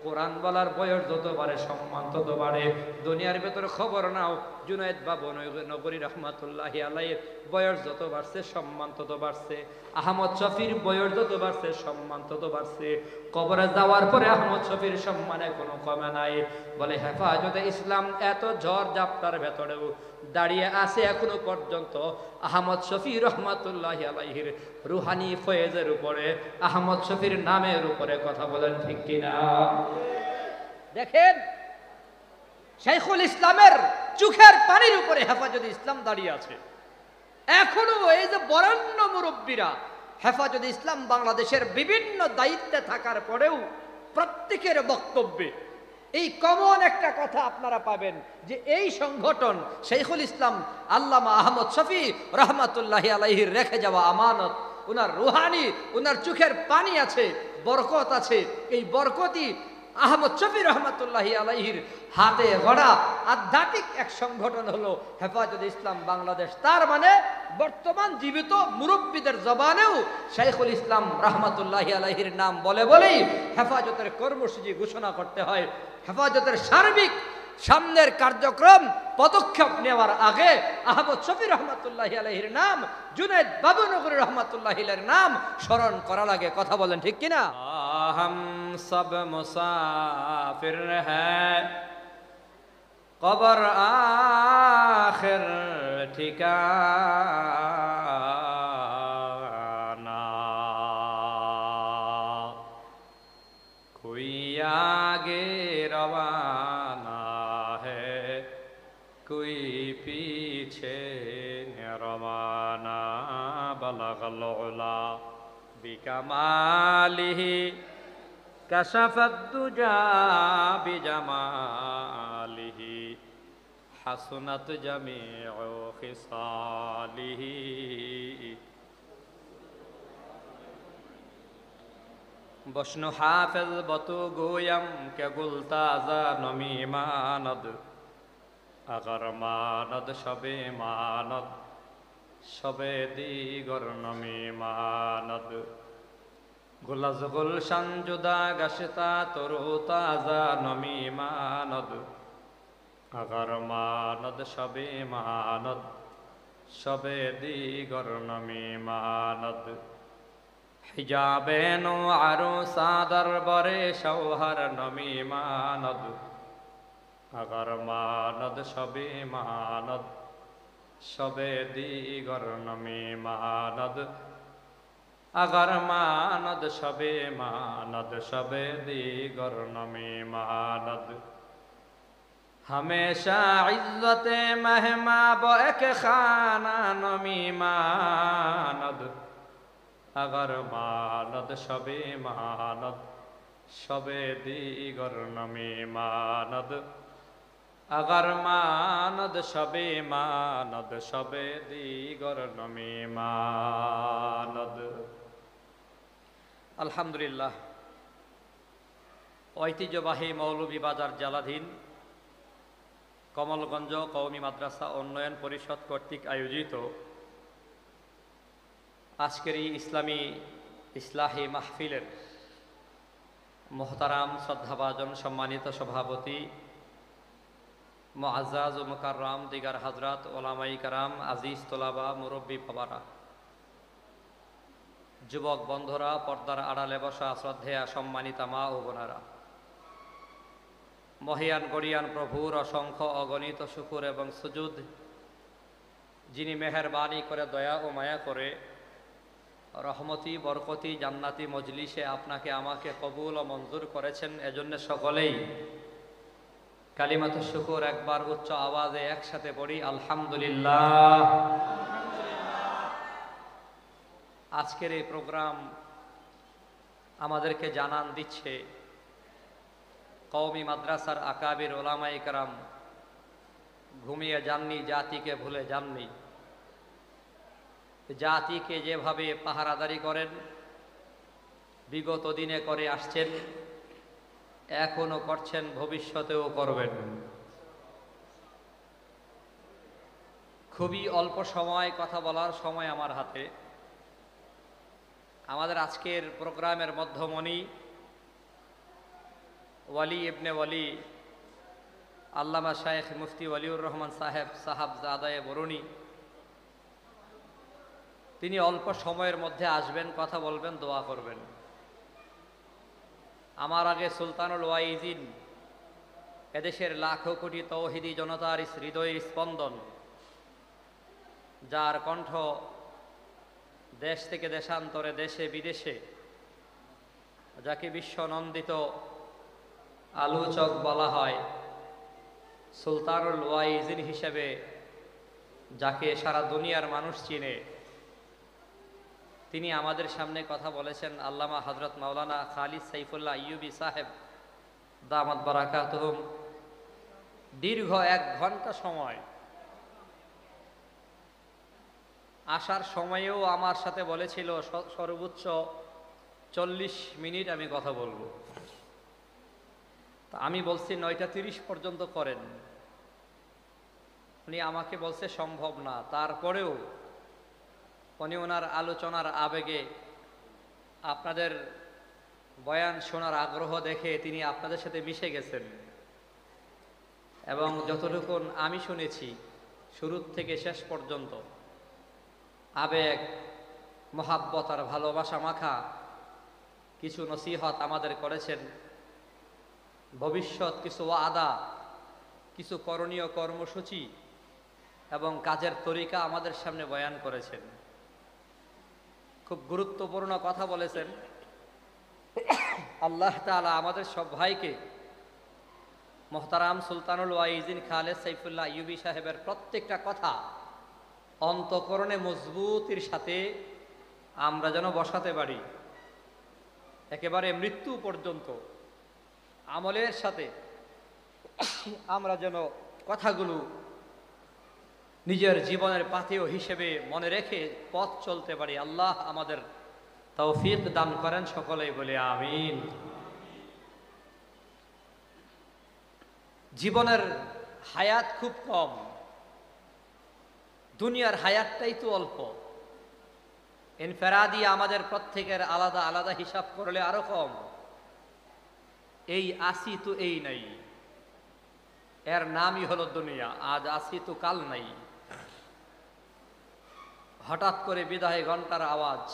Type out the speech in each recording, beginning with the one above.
কোরআন বলার বয়স যত বাড়ে সম্মান তত বাড়ে। দুনিয়ার ভেতরে খবর নাও, জুনায়েদ বাবু নগরী রহমাতুল্লাহি আলাইহির বয়স যত বাড়ছে সম্মান তত বাড়ছে। আহমদ শফির বয়স যত বাড়ছে সম্মান তত বাড়ছে। কবরে যাওয়ার পরে আহমদ শফির সম্মানে কোনো কমে নাই। বলে হেফাজতে ইসলাম এত ঝড় ঝাপটার ভেতরেও দাঁড়িয়ে আছে এখনো পর্যন্ত আহমদ শফি রহমাতুল্লাহি আলাইহির রুহানি ফয়েজের উপরে, আহমদ শফির নামের উপরে। কথা বলেন ঠিক কিনা? দেখেন, শাইখুল ইসলামের চোখের পানির উপরে হেফাজতে ইসলাম দাঁড়িয়ে আছে এখনো। এই যে বরেণ্য মুরব্বীরা হেফাজতে ইসলাম বাংলাদেশের বিভিন্ন দায়িত্বে থাকার পরেও প্রত্যেকের বক্তব্যে এই কমন একটা কথা আপনারা পাবেন যে এই সংগঠন শাইখুল ইসলাম আল্লামা আহমদ শফি রহমাতুল্লাহি আলাইহির রেখে যাওয়া আমানত, উনার রুহানি, উনার চোখের পানি আছে, বরকত আছে। এই বরকতই আহমদ শফি রহমাতুল্লাহি আলাইহির হাতে গড়া আধ্যাত্মিক এক সংগঠন হলো হেফাজতে ইসলাম বাংলাদেশ। তার মানে বর্তমান জীবিত মুরব্বীদের জবানেও শাইখুল ইসলাম রহমাতুল্লাহি আলাইহির নাম বলে বলেই হেফাজতের কর্মসূচি ঘোষণা করতে হয়। হেফাজতের সার্বিক সামনের কার্যক্রম পদক্ষেপ নেওয়ার আগে আহমদ শফি রহমাতুল্লাহি আলাইহির নাম, জুনায়েদ বাবু নগরী রহমাতুল্লাহি আলাইহির নাম স্মরণ করা লাগে। কথা বলেন ঠিক কিনা? হাম সব মুসাফির হ্যায়, কবর আখির ঠিকানা, কোই আগে রওয়ানা হ্যায়, কোই পিছে রওয়ানা। বলগল উলা বিকামালিহি, কাশাফাদ দুজা বিজামালিহি, হাসনাত জামিউ খিসালিহি। বসনু হাফেজ বতু গোয়ম কে গুলতাজা নমি মানদ, আগর মানদ সবে মানদ, সবে দিগর নমি মানদ। গুলাজ গুলশান জুদা গাশতা তরু তাজা নমি মানদ, আগর মানদ সবে মানদ, সবে দিগর নমি মানদ। হিজাবে নো আরো সাদর বরে শৌহর নমি মানদ, আগর মানদ সবে মানদ, সবে দিগর নমি মানদ, আগর মানদ সবে মানদ, সবে দিগর নমি মানদ। हमेशा इज्जत महमा बक खाना नमी मानद, अगर मानद शबे मानद, शबे दिगर नमी मानद, अगर मानद शबे मानद, शबे दिगर नमी मानद। আলহামদুলিল্লাহ, ঐতিহ্যবাহী মৌলভীবাজার জেলাধীন কমলগঞ্জ কওমি মাদ্রাসা উন্নয়ন পরিষদ কর্তৃক আয়োজিত আজকের এই ইসলামী ইসলাহি মাহফিলের মোহতারাম শ্রদ্ধাভাজন সম্মানিত সভাপতি মুআজ্জাজ ও মুকাররম দিগার হযরত ওলামায়ে কেরাম, আজিজ তোলাবা, মুরব্বী বাবারা, যুবক বন্ধুরা, পর্দার আড়ালে বসা শ্রদ্ধেয়া সম্মানিতা মা ও বোনেরা, মহিয়ান গরিয়ান প্রভুর অসংখ্য অগণিত শুকুর এবং সুজুদ, যিনি মেহেরবানি করে দয়া ও মায়া করে রহমতি বরকতি জান্নাতি মজলিসে আপনাকে আমাকে কবুল ও মঞ্জুর করেছেন, এজন্য সকলেই কালিমাত শুকুর একবার উচ্চ আওয়াজে একসাথে পড়ি আলহামদুলিল্লাহ। আজকের এই প্রোগ্রাম আমাদেরকে জানান দিচ্ছে কওমি মাদ্রাসার আকাবির ওলামায়ে কেরাম ঘুমিয়ে যাননি, জাতিকে ভুলে যাননি। জাতিকে যেভাবে পাহারাদারি করেন, বিগত দিনে করে আসছেন, এখনো করছেন, ভবিষ্যতেও করবেন। খুবই অল্প সময় কথা বলার সময় আমার হাতে। আমাদের আজকের প্রোগ্রামের মধ্যমণি ওয়ালি ইবনে ওয়ালি আল্লামা শায়েখ মুফতি ওয়ালিউর রহমান সাহাবজাদায়ে বরুণী, তিনি অল্প সময়ের মধ্যে আসবেন, কথা বলবেন, দোয়া করবেন। আমার আগে সুলতানুল ওয়াইজিন, এদেশের লাখো কোটি তৌহিদি জনতার হৃদয়ের স্পন্দন, যার কণ্ঠ দেশ থেকে দেশান্তরে, দেশে বিদেশে, যাকে বিশ্বনন্দিত আলোচক বলা হয়, সুলতানুল ওয়াইজিন হিসেবে যাকে সারা দুনিয়ার মানুষ চিনে, তিনি আমাদের সামনে কথা বলেছেন। আল্লামা হযরত মাওলানা খালিদ সাইফুল্লাহ আইয়ুবী সাহেব দামাত বারাকাতুহুম দীর্ঘ 1 ঘন্টা সময়, আসার সময়েও আমার সাথে বলেছিল সর্বোচ্চ 40 মিনিট আমি কথা বলবো। তা আমি বলছি 9:30 পর্যন্ত করেন। উনি আমাকে বলছে সম্ভব না, তারপরেও উনি ওনার আলোচনার আবেগে, আপনাদের বয়ান শোনার আগ্রহ দেখে তিনি আপনাদের সাথে মিশে গেছেন এবং যতটুকু আমি শুনেছি শুরু থেকে শেষ পর্যন্ত আবেগ, মহাব্বত আর ভালোবাসা মাখা কিছু নসিহত আমাদের করেছেন। ভবিষ্যৎ কিছু ওয়াদা, কিছু করণীয় কর্মসূচি এবং কাজের তরিকা আমাদের সামনে বয়ান করেছেন। খুব গুরুত্বপূর্ণ কথা বলেছেন। আল্লাহ তাআলা আমাদের সব ভাইকে মোহতারাম সুলতানুল ওয়াইজিন খালেদ সাইফুল্লাহ আইয়ুবী সাহেবের প্রত্যেকটা কথা অন্তঃকরণে মজবুতির সাথে আমরা যেন বসাতে পারি, একেবারে মৃত্যু পর্যন্ত আমলের সাথে আমরা যেন কথাগুলো নিজের জীবনের পাথেয় হিসেবে মনে রেখে পথ চলতে পারি। আল্লাহ আমাদের তৌফিক দান করেন, সকলেই বলে আমিন। জীবনের হায়াত খুব কম, দুনিয়ার হায়াতটাই তো অল্প। ইনফেরাদি আমাদের প্রত্যেকের আলাদা আলাদা হিসাব করলে আরো কম। এই আসি তো এই নাই, এর নামই হলো দুনিয়া। আজ আসি তো কাল নাই। হঠাৎ করে বিদায় ঘন্টার আওয়াজ,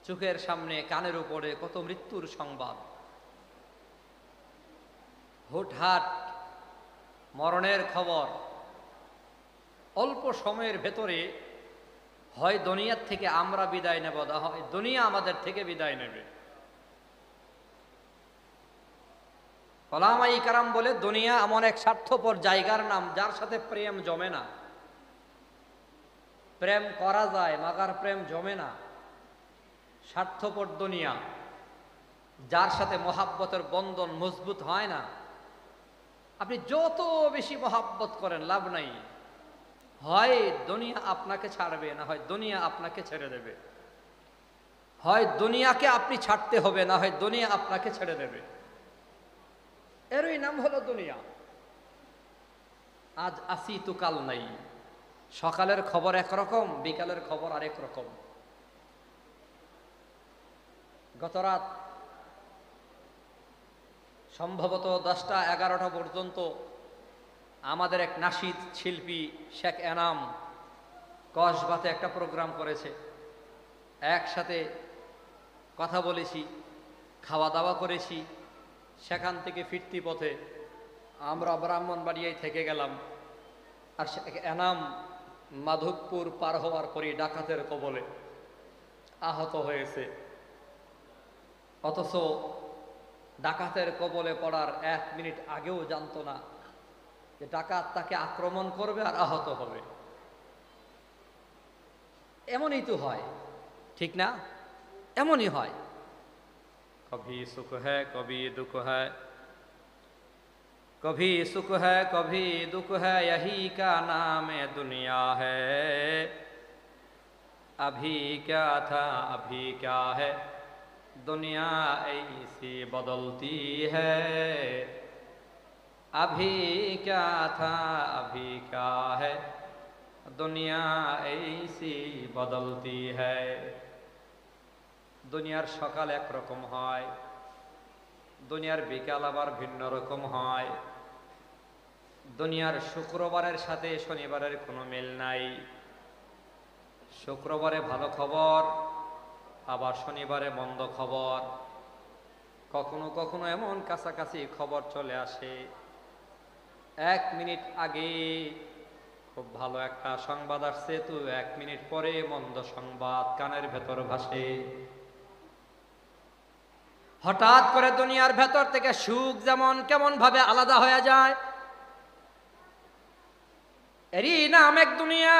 চোখের সামনে কানের উপরে কত মৃত্যুর সংবাদ, হুটহাট মরণের খবর। অল্প সময়ের ভেতরে হয় দুনিয়ার থেকে আমরা বিদায় নেব, হয় দুনিয়া আমাদের থেকে বিদায় নেবে। ওলামায়ে কেরাম বলে দুনিয়া এমন এক স্বার্থপর জায়গার নাম যার সাথে প্রেম জমে না। প্রেম করা যায় মাগার প্রেম জমে না। স্বার্থপর দুনিয়া, যার সাথে মহাব্বতের বন্ধন মজবুত হয় না। আপনি যত বেশি মহাব্বত করেন লাভ নাই, হয় দুনিয়া আপনাকে ছাড়বে, না হয় দুনিয়া আপনাকে ছেড়ে দেবে। হয় দুনিয়াকে আপনি ছাড়তে হবে, না হয় দুনিয়া আপনাকে ছেড়ে দেবে। এরই নাম হলো দুনিয়া। আজ আসি তো কাল নাই। সকালের খবর একরকম, বিকালের খবর আরেক রকম। গতরাত সম্ভবত 10টা 11টা পর্যন্ত আমাদের এক নাশিদ শিল্পী শেখ এনাম কসবাতে একটা প্রোগ্রাম করেছে। একসাথে কথা বলেছি, খাওয়া দাওয়া করেছি। সেখান থেকে ফিরতি পথে আমরা ব্রাহ্মণবাড়িয়ায় থেকে গেলাম। আর শেখ এনাম মাধবপুর পার হওয়ার পরই ডাকাতের কবলে আহত হয়েছে। অথচ ডাকাতের কবলে পড়ার 1 মিনিট আগেও জানতো না যে ডাকাত তাকে আক্রমণ করবে আর আহত হবে। এমনই তো হয়, ঠিক না? এমনই হয়। কভি সুখ হ্যায় কভি দুঃখ হ্যায়, কভি সুখ হ্যায় কভি দুঃখ হ্যায়, यही का नाम दुनिया है। अभी क्या था अभी क्या है, दुनिया ऐसी बदलती है। अभी क्या था अभी क्या है, दुनिया ऐसी बदलती है। দুনিয়ার সকাল একরকম হয়, দুনিয়ার বিকাল আবার ভিন্ন রকম হয়। দুনিয়ার শুক্রবারের সাথে শনিবারের কোনো মিল নাই। শুক্রবারে ভালো খবর, আবার শনিবারে মন্দ খবর। কখনো কখনো এমন কাছাকাছি খবর চলে আসে, 1 মিনিট আগে খুব ভালো একটা সংবাদ আসছে, তো 1 মিনিট পরে মন্দ সংবাদ কানের ভেতর ভাসে। হঠাৎ করে দুনিয়ার ভেতর থেকে সুখ যেমন কেমন ভাবে আলাদা হয়ে যায়। এরই নাম এক দুনিয়া।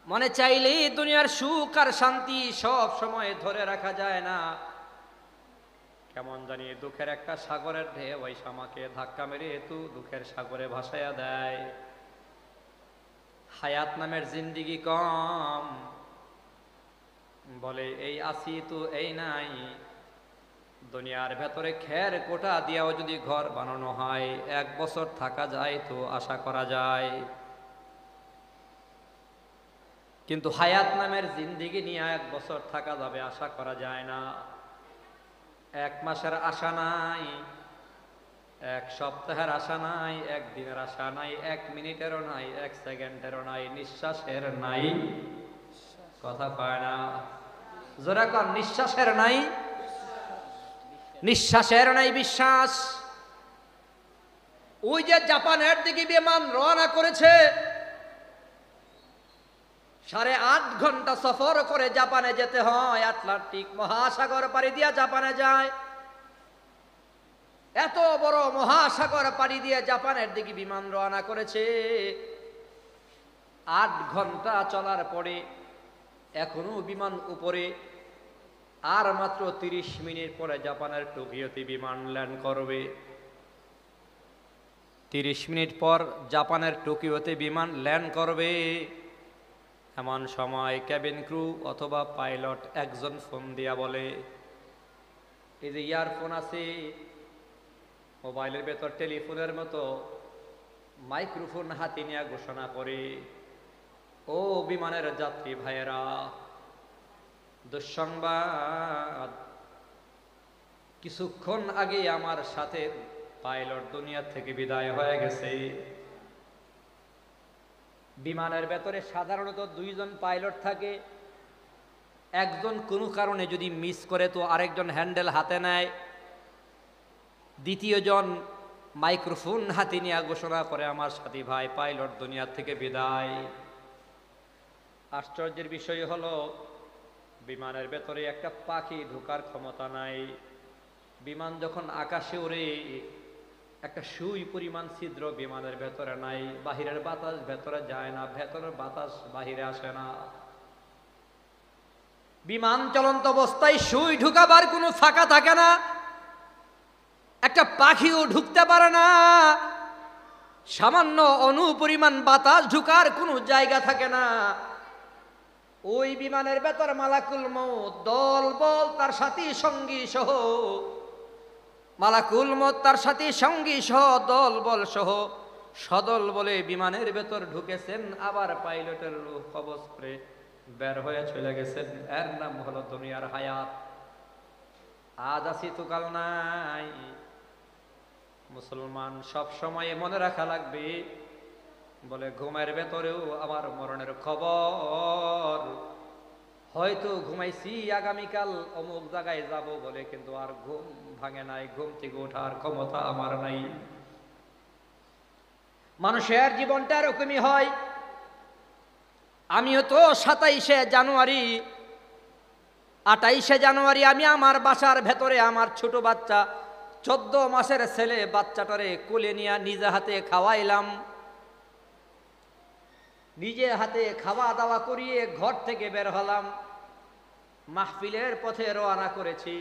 মনে চাইলেই দুনিয়ার সুখ আর শান্তি সব সময় ধরে রাখা যায় না। কেমন জানি দুঃখের একটা সাগরের ঢেউ ওই আমাকে ধাক্কা মেরে তু দুঃখের সাগরে ভাসাইয়া দেয়। হায়াত নামের জিন্দিগি কম, বলে এই আছি তো এই নাই। দুনিয়ার ভেতরে খের কোটা দিয়াও যদি ঘর বানানো হয়, 1 বছর থাকা যায় তো আশা করা যায়। কিন্তু হায়াত নামের জিন্দিগি নিয়ে 1 বছর থাকা যাবে আশা করা যায় না। 1 মাসের আশা নাই, 1 সপ্তাহের আশা নাই, 1 দিনের আশা নাই, 1 মিনিটেরও নাই, 1 সেকেন্ডেরও নাই, নিঃশ্বাসের নাই। কথা পায় না, জোরে কর, নিঃশ্বাসের নাই, নিঃশ্বাসের নাই বিশ্বাস। ওই যে জাপানের দিকে বিমান রওনা করেছে, 8.5 ঘন্টা সফর করে জাপানে যেতে হয়। আটলান্টিক মহাসাগর পাড়ি দিয়া জাপানে যায়। এত বড় মহাসাগর পাড়ি দিয়ে জাপানের দিকে বিমান রওনা করেছে। 8 ঘন্টা চলার পরে এখনো বিমান উপরে। আর মাত্র 30 মিনিট পরে জাপানের টোকিওতে বিমান ল্যান্ড করবে। 30 মিনিট পর জাপানের টোকিওতে বিমান ল্যান্ড করবে। এমন সময় ক্যাবিন ক্রু অথবা পাইলট একজন ফোন দিয়া বলে, এই যে ইয়ারফোন আছে, মোবাইলের ভেতর টেলিফোনের মতো মাইক্রোফোন হাতে নিয়ে ঘোষণা করে, ও বিমানের যাত্রী ভাইয়েরা, দুঃসংবাদ, কিছুক্ষণ আগে আমার সাথে পাইলট দুনিয়া থেকে বিদায় হয়ে গেছে। বিমানের ভেতরে সাধারণত 2 জন পাইলট থাকে। একজন কোনো কারণে যদি মিস করে তো আরেকজন হ্যান্ডেল হাতে নেয়। দ্বিতীয় জন মাইক্রোফোন হাতে নিয়ে ঘোষণা করে, আমার সাথী ভাই পাইলট দুনিয়া থেকে বিদায়। আশ্চর্যের বিষয় হলো, বিমানের ভেতরে একটা পাখি ঢোকার ক্ষমতা নাই। বিমান যখন আকাশে ওড়ে, একটা সুই পরিমাণ ছিদ্র বিমানের ভেতরে নাই। বাহিরের বাতাস ভেতরে যায় না, ভেতরের বাতাস বাহিরে আসে না। বিমান চলন্ত অবস্থায় সুই ঢুকাবার কোনো ফাঁকা থাকে না। একটা পাখিও ঢুকতে পারে না। সামান্য অনুপরিমাণ বাতাস ঢুকার কোনো জায়গা থাকে না। ওই বিমানের ভেতর মালাকুল মউত দল বল তার সাথী সঙ্গী সহ, মালাকুল মউত তার সাথী সঙ্গী সহ দল বল সহ সদল বলে বিমানের ভেতর ঢুকেছেন। আবার পাইলটের রূহ কবজ করে বের হয়ে চলে গেছেন। এর নাম হলো দুনিয়ার হায়াত। আজ আছি তো কাল নাই। মুসলমান সব সময় মনে রাখা লাগবে, বলে ঘুমের ভেতরেও আমার মরণের খবর। হয়তো ঘুমাইছি আগামীকাল অমুক জায়গায় যাব বলে, কিন্তু আর ঘুম ভাঙে নাই, ঘুম থেকে ওঠার ক্ষমতা আমার নাই। মানুষের জীবনটা এরকমই হয়। আমিও তো 27শে জানুয়ারি 28শে জানুয়ারি আমি আমার বাসার ভেতরে আমার ছোট বাচ্চা 14 মাসের ছেলে বাচ্চাটারে কোলে নিয়ে নিজে হাতে খাওয়াইলাম। নিজে হাতে খাওয়া দাওয়া করিয়ে ঘর থেকে বের হলাম। মাহফিলের পথে রওনা করেছি।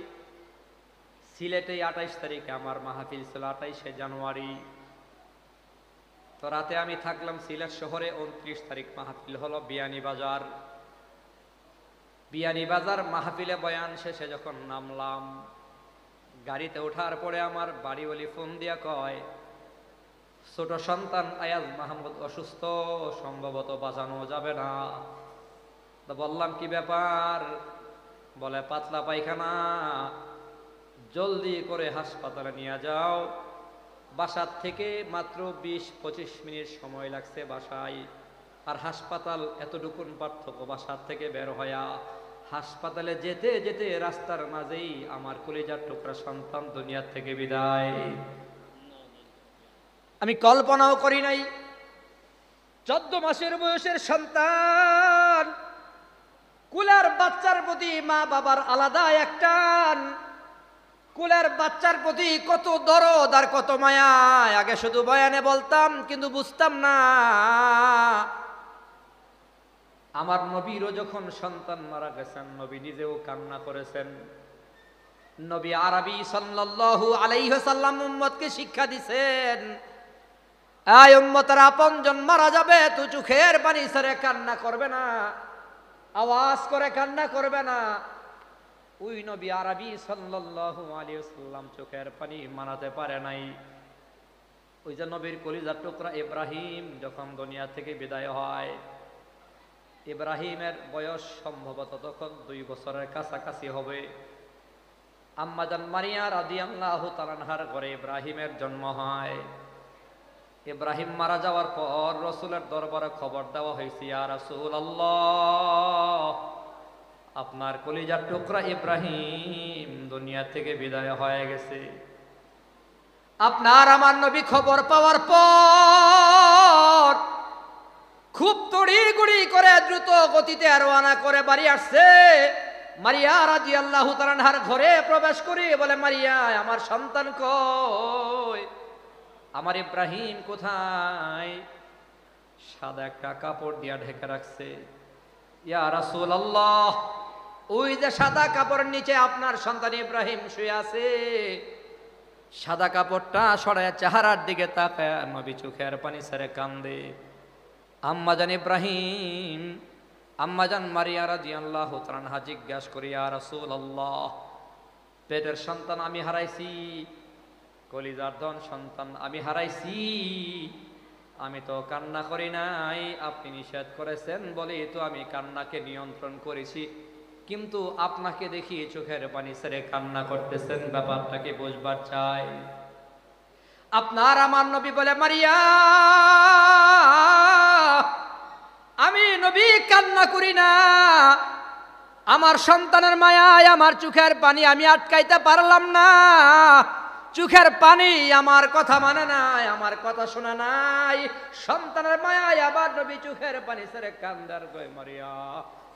সিলেটে 28 তারিখে আমার মাহফিল ছিল, 28শে জানুয়ারি। তো রাতে আমি থাকলাম সিলেট শহরে। 29 তারিখ মাহফিল হলো বিয়ানীবাজার। বিয়ানীবাজার মাহফিলে বয়ান শেষে যখন নামলাম, গাড়িতে ওঠার পরে আমার বাড়িওয়ালি ফোন দিয়া কয়, ছোট সন্তান আয়াজ মাহমুদ অসুস্থ, সম্ভবত বাঁচানো যাবে না। তো বললাম কি ব্যাপার? বলে পাতলা পায়খানা, জলদি করে হাসপাতালে নিয়ে যাও। বাসার থেকে মাত্র 20-25 মিনিট সময় লাগছে বাসায়, আর হাসপাতাল এতটুকুন পার্থক্য বাসার থেকে বের হয়া হাসপাতালে যেতে যেতে রাস্তার মাঝেই আমার কলিজার টুকরা সন্তান দুনিয়া থেকে বিদায়। আমি কল্পনাও করি নাই 14 মাসের বয়সের সন্তান, কুলার বাচ্চার প্রতি মা বাবার আলাদা একটা টান, কুলের বাচ্চার প্রতি কত দরদ আর কত মায়া। আগে শুধু বয়ানে বলতাম কিন্তু বুঝতাম না। আমার নবীরও যখন সন্তান মারা গেছেন, নবী নিজেও কান্না করেছেন। নবী আরবি সাল্লাল্লাহু আলাইহি ওয়াসাল্লাম উম্মতকে শিক্ষা দিবেন, এই উম্মতের আপনজন মারা যাবে তো চোখের পানি ছেড়ে কান্না করবে না, আওয়াজ করে কান্না করবে না। ওই নবী আরবি সাল্লাল্লাহু আলাইহি ওয়াসাল্লাম চোখের পানি মানাতে পারে নাই। ওই যে নবীর কলিজার টুকরা ইব্রাহিম যখন দুনিয়া থেকে বিদায় হয়, ইব্রাহিমের বয়স সম্ভবত তখন 2 বছরের কাছাকাছি হবে। আম্মা জান মারিয়া রাদিয়াল্লাহু তাআলা আনহার ঘরে ইব্রাহিমের জন্ম হয়। ইব্রাহিম মারা যাওয়ার পর রাসূলের দরবারে খবর দেওয়া হয়েছে, ইয়া রাসূলুল্লাহ, আপনার কলিজার টুকরা ইব্রাহিম দুনিয়া থেকে বিদায় হয়ে গেছে। আপনার আমার নবী খবর পাওয়ার পর খুব তড়িঘড়ি করে দ্রুত গতিতে রওনা করে বাড়ি আসছে। মারিয়া রাদিয়াল্লাহু তাআলা আনহার ঘরে প্রবেশ করে বলে, মারিয়া, আমার সন্তান কই? আমার ইব্রাহিম কোথায়? সাদা একটা কাপড় দিয়া ঢেকে রাখছে। ইয়া রাসূলুল্লাহ, ওই যে সাদা কাপড়ের নিচে আপনার সন্তান ইব্রাহিম শুয়ে আছে। সাদা কাপড়টা সরায়া চেহারার দিকে তাকায় নবী চোখের পানি ছেড়ে কান্দে। আম্মাজান ইব্রাহিম, আম্মাজান মারিয়া রাদিয়াল্লাহু তাআলা আনহা জিজ্ঞাসা করি, ইয়া রাসূলুল্লাহ, পেটের সন্তান আমি হারাইছি, কলিজার ধন সন্তান আমি হারাইছি, আমি তো কান্না করি নাই, আপনি নিষেধ করেছেন বলে তো আমি কান্নাকে নিয়ন্ত্রণ করেছি, কিন্তু আপনাকে দেখি চোখের পানি ছেড়ে কান্না করতেছেন, ব্যাপারটাকে বুঝবার চাই। আপনার আমার নবী বলে, মারিয়া, আমি নবী কান্না করি না, আমার সন্তানের মায়ায় আমার চোখের পানি আমি আটকাইতে পারলাম না। চোখের পানি আমার কথা মানে নাই, আমার কথা শোনা নাই, সন্তানের মায়ায় আবার নবী চোখের পানি ছেড়ে কান্দার কয়, মারিয়া,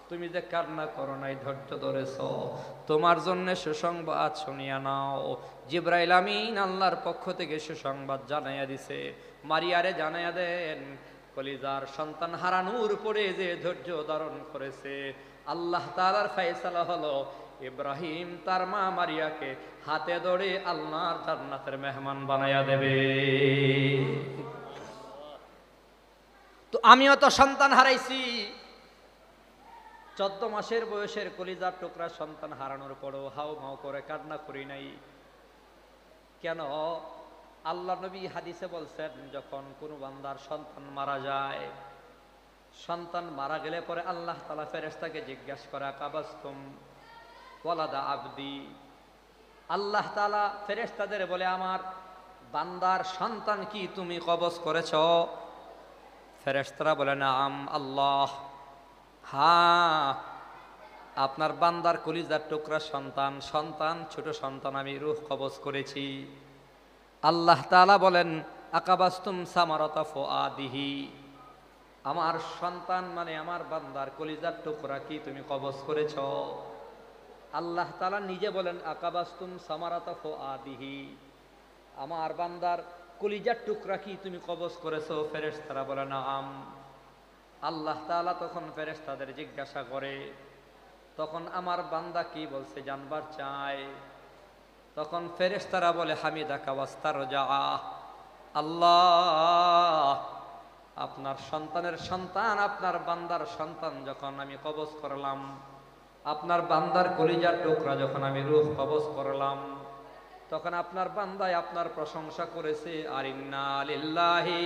তুমি যে কান্না করো নাই, ধৈর্য ধরেছ, তোমার জন্য সুসংবাদ শুনিয়া নাও। জিবরাইল আমিন আল্লাহর পক্ষ থেকে সুসংবাদ জানাইয়া দিছে। মারিয়ারে জানাইয়া দেন, কলিজার সন্তান হারানোর পরে যে ধৈর্য ধারণ করেছে, আল্লাহ তাআলার ফয়সালা হলো ইব্রাহিম তার মা মারিয়াকে হাতে ধরে আল্লাহর জান্নাতের মেহমান বানাইয়া দেবে। তো আমিও তো সন্তান হারাইছি। 14 মাসের বয়সের কলিজার টুকরা সন্তান হারানোর পরও হাও মাও করে কান্না করি নাই কেন? আল্লাহ নবী হাদিসে বলছেন, যখন কোনো বান্দার সন্তান মারা যায়, সন্তান মারা গেলে পরে আল্লাহ তাআলা ফেরেশতাকে জিজ্ঞাসা করে, কাবাস্তুম ওয়ালাদা আবদি। আল্লাহ তাআলা ফেরেশতাদের বলে, আমার বান্দার সন্তান কি তুমি কবজ করেছ? ফেরেশতারা বলে, নাম আল্লাহ, হ্যাঁ, আপনার বান্দার কলিজার টুকরা সন্তান ছোট সন্তান আমি রূহ কবজ করেছি। আল্লাহ তাআলা বলেন, আকাবাস্তুম সামারাতা ফুআদিহি, আমার সন্তান মানে আমার বান্দার কলিজার টুকরা কি তুমি কবজ করেছ? আল্লাহ তাআলা নিজে বলেন, আকাবাস্তুম সামারাতা ফুআদিহি, আমার বান্দার কলিজার টুকরা কি তুমি কবজ করেছো? ফেরেশতারা বলে, নাম। আল্লাহ তাআলা তখন ফেরেশতাদের জিজ্ঞাসা করে, তখন আমার বান্দা কি বলছে জানবার চায়। তখন ফেরেশতারা বলে, হামিদাকা ওয়াস্তারজা, আল্লাহ, আপনার সন্তানের সন্তান, আপনার বান্দার সন্তান যখন আমি কবজ করলাম, আপনার বান্দার কলিজার টুকরা যখন আমি রূহ কবজ করলাম, তখন আপনার বান্দায় আপনার প্রশংসা করেছে, আর ইন্না লিল্লাহি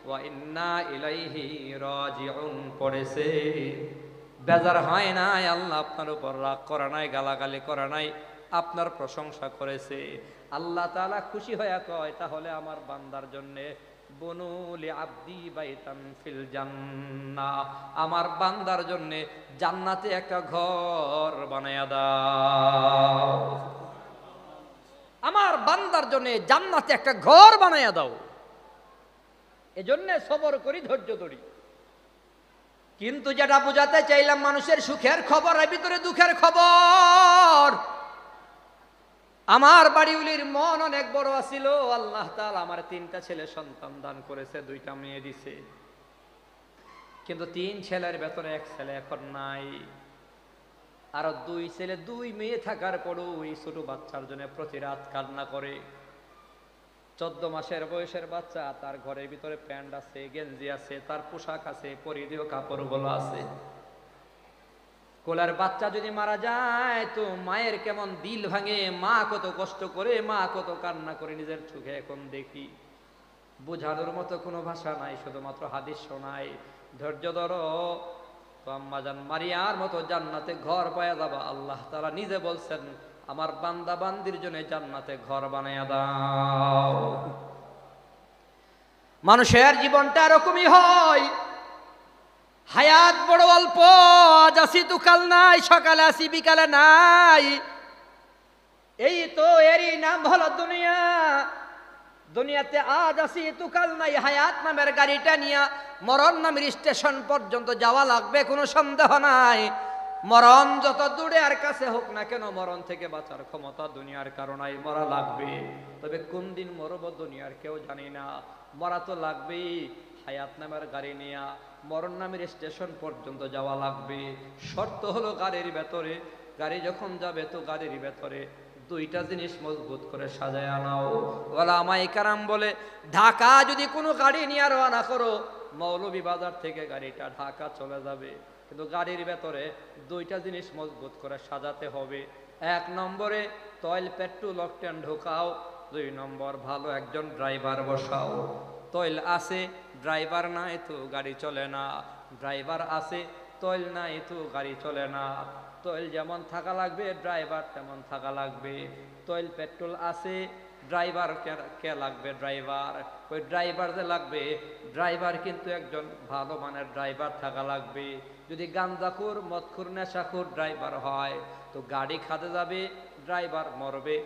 ওয়া ইন্না ইলাইহি রাজিউন পড়েছে। বেজার হয় নাই, আল্লাহ আপনার উপর রাগ করে নাই, গালাগালি করে নাই, আপনার প্রশংসা করেছে। আল্লাহ তাআলা খুশি হয়ে কয়, তাহলে আমার বান্দার জন্যে বনু লিআবদি বাইতান ফিল জান্নাহ, আমার বান্দার জন্যে জান্নাতে একটা ঘর বানায়া দাও। আমার বান্দার জন্য জান্নাতে একটা ঘর বানায়া দাও। এজন্য সবর করি, ধৈর্য ধরি। কিন্তু যেটা বোঝাতে চাইলাম, মানুষের সুখের খবর এর ভিতরে দুঃখের খবর। আমার বাড়িউলির মন অনেক বড় আছিল, আল্লাহ তাআলা আমার 3টা ছেলে সন্তান দান করেছে, 2টা মেয়ে দিছে। কিন্তু 3 ছেলের ভেতরে 1 ছেলে এখন নাই। আর 2 ছেলে 2 মেয়ে থাকার পরও এই ছোট বাচ্চার জন্য প্রতি রাত কান্না করে। 14 মাসের বয়সের বাচ্চা, তার ঘরের ভিতরে প্যান্ট আছে, গেঞ্জি আছে, তার পোশাক আছে, পরিধেয় কাপড়গুলো আছে। কোলার বাচ্চা যদি মারা যায় তো মায়ের কেমন দিল ভাঙে, মা কত কষ্ট করে, মা কত কান্না করে, নিজের চোখে এখন দেখি। বোঝানোর মতো কোনো ভাষা নাই, শুধুমাত্র হাদিস শোনাই। ধৈর্য ধরো, তো আম্মাজান মারিয়ার মতো জান্নাতে ঘর পায়া যাবা। আল্লাহ তাআলা নিজে বলছেন, আমার বান্দা বান্দির জন্য জান্নাতে ঘর বানায়া দাও। মানুষের জীবনটা এরকমই হয়, হায়াত বড় অল্প, আজ আসি তো কাল নাই, সকালে আসি বিকালে নাই। এই তো এরই নাম হলো দুনিয়া। দুনিয়াতে আজ আসি তো কাল নাই, হায়াত নামের গাড়িটা নিয়ে মরণ নামের স্টেশন পর্যন্ত যাওয়া লাগবে, কোনো সন্দেহ নাই। মরণ যত দূরে আর কাছে হোক না কেন, মরণ থেকে বাঁচার ক্ষমতা দুনিয়ার কারণেই মরা লাগবে। তবে কোন দিন মরব দুনিয়ার কেউ জানি না, মরা তো লাগবেই। হায়াত নামের গাড়ি নিয়ে মরণ নামের স্টেশন পর্যন্ত যাওয়া লাগবে। শর্ত হলো গাড়ির ভেতরে, গাড়ি যখন যাবে তো গাড়ির ভেতরে 2টা জিনিস মজবুত করে সাজায় আনাও। ওলামায়ে কেরাম বলে, ঢাকা যদি কোনো গাড়ি নিয়ে রওনা করো, মৌলভীবাজার থেকে গাড়িটা ঢাকা চলে যাবে, কিন্তু গাড়ির ভেতরে 2টা জিনিস মজবুত করে সাজাতে হবে। 1 নম্বরে তৈল পেট্রোল অকটেন ঢোকাও, 2 নম্বর ভালো একজন ড্রাইভার বসাও। তৈল আছে, ড্রাইভার নাই তো গাড়ি চলে না। ড্রাইভার আছে, তৈল নাই তো গাড়ি চলে না। তৈল যেমন থাকা লাগবে, ড্রাইভার তেমন থাকা লাগবে। তৈল পেট্রোল আছে, ড্রাইভার কে লাগবে? ড্রাইভার। ওই ড্রাইভার যে লাগবে, ড্রাইভার কিন্তু একজন ভালো মানের ড্রাইভার থাকা লাগবে। যদি গাঞ্জাখোর, মদখোর, নেশাখোর ড্রাইভার হয় তো গাড়ি খাদে যাবে, ড্রাইভার মরবে,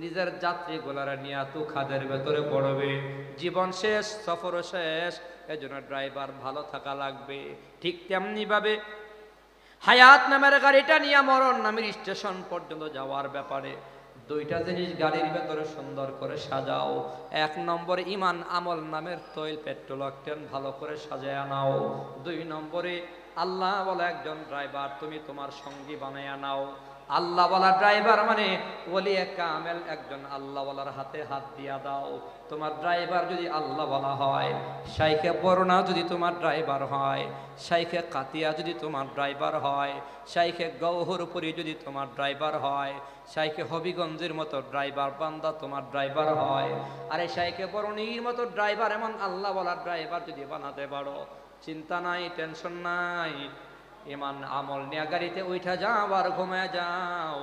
নিজের যাত্রীগুলারা নিয়ে তো খাদের ভেতরে পড়বে, জীবন শেষ, সফর শেষ। এজন্য ড্রাইভার ভালো থাকা লাগবে। ঠিক তেমনি ভাবে হায়াত নামের গাড়িটা নিয়ে মরণ নামের স্টেশন পর্যন্ত যাওয়ার ব্যাপারে 2টা জিনিস গাড়ির ভেতরে সুন্দর করে সাজাও। 1 নম্বর ইমান আমল নামের তৈল পেট্রোল অকটেন ভালো করে সাজায় নাও। 2 নম্বরে আল্লাহ বলা একজন ড্রাইভার তুমি তোমার সঙ্গী বানায়া নাও। আল্লাহ বলা ড্রাইভার মানে ওলি কামেল, একজন আল্লাহ বলার হাতে হাত দিয়া দাও। তোমার ড্রাইভার যদি আল্লাহ বলা হয়, শাইখে বরনা যদি তোমার ড্রাইভার হয়, শাইখে কাতিয়া যদি তোমার ড্রাইভার হয়, শাইখে গৌহরপুরি যদি তোমার ড্রাইভার হয়, শাইখে হবিগঞ্জের মতো ড্রাইভার বান্দা তোমার ড্রাইভার হয়, আরে শাইখে বরণীর মতো ড্রাইভার, এমন আল্লাহ বলার ড্রাইভার যদি বানাতে পারো, চিন্তা নাই, টেনশন নাই। ইমান আমল নিয়ে গাড়িতে উঠা যাও আর ঘুমায় যাও।